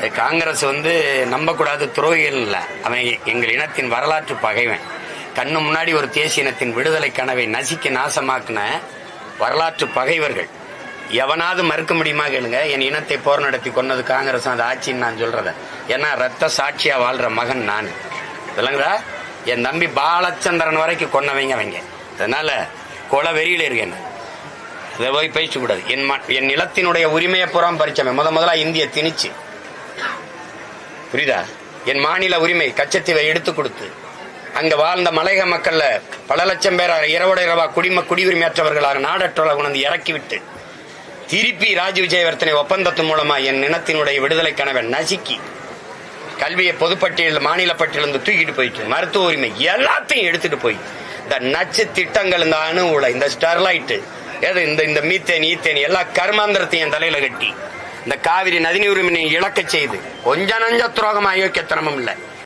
காங்கிரஸ் நம்பக்கூடாது, துரோகிகள் இல்ல, அவன் எங்கள் இனத்தின் வரலாற்று பகைவன். கண்ணு முன்னாடி ஒரு தேசிய இனத்தின் விடுதலை கனவை நசிக்க நாசமாக்குன வரலாற்று பகைவர்கள். எவனாவது மறுக்க முடியுமா கேளுங்க? என் இனத்தை போர் நடத்தி கொன்னது காங்கிரஸ், அது ஆட்சின்னு நான் சொல்றத. ஏன்னா ரத்த சாட்சியா வாழ்ற மகன் நான். இல்லைங்களா? என் தம்பி பாலச்சந்திரன் வரைக்கும் கொன்னவங்க அவங்க. அதனால கொல வெறியில இருக்கேன். அதை போய் பேச கூடாது. என் நிலத்தினுடைய உரிமையை புறம் பறிச்சவன் முதலா இந்திய திணிச்சு, புரியுதா? என் மாநில உரிமை கச்சத்தீவை எடுத்து கொடுத்து அங்க வாழ்ந்த மலையக மக்கள்ல பல லட்சம் பேர் இரவோட இரவா குடியுரிமையற்றவர்களாக நாடற்றவர்களாக கொண்டு இறக்கிவிட்டு திருப்பி ராஜீவ் விஜயவர்த்தனை ஒப்பந்தத்தின் மூலமா என் இனத்தினுடைய விடுதலை கனவை நசுக்கி கல்வியை பொதுப்பட்டியல் மாநில பட்டியலிருந்து தூக்கிட்டு போயிட்டு மருத்துவ உரிமை எல்லாத்தையும் எடுத்துட்டு போய் இந்த நச்சு திட்டங்கள், இந்த அணு உலை, இந்த ஸ்டெர்லைட், இந்த மீத்தேன் ஈத்தேன் எல்லா கர்மாந்திரத்தையும் என் தலையில கட்டி இந்த காவிரி நதிநீர் உரிமையை இழக்க செய்து கொஞ்ச நஞ்ச துரோகம் அயோக்கியத்தனமும் இல்லை.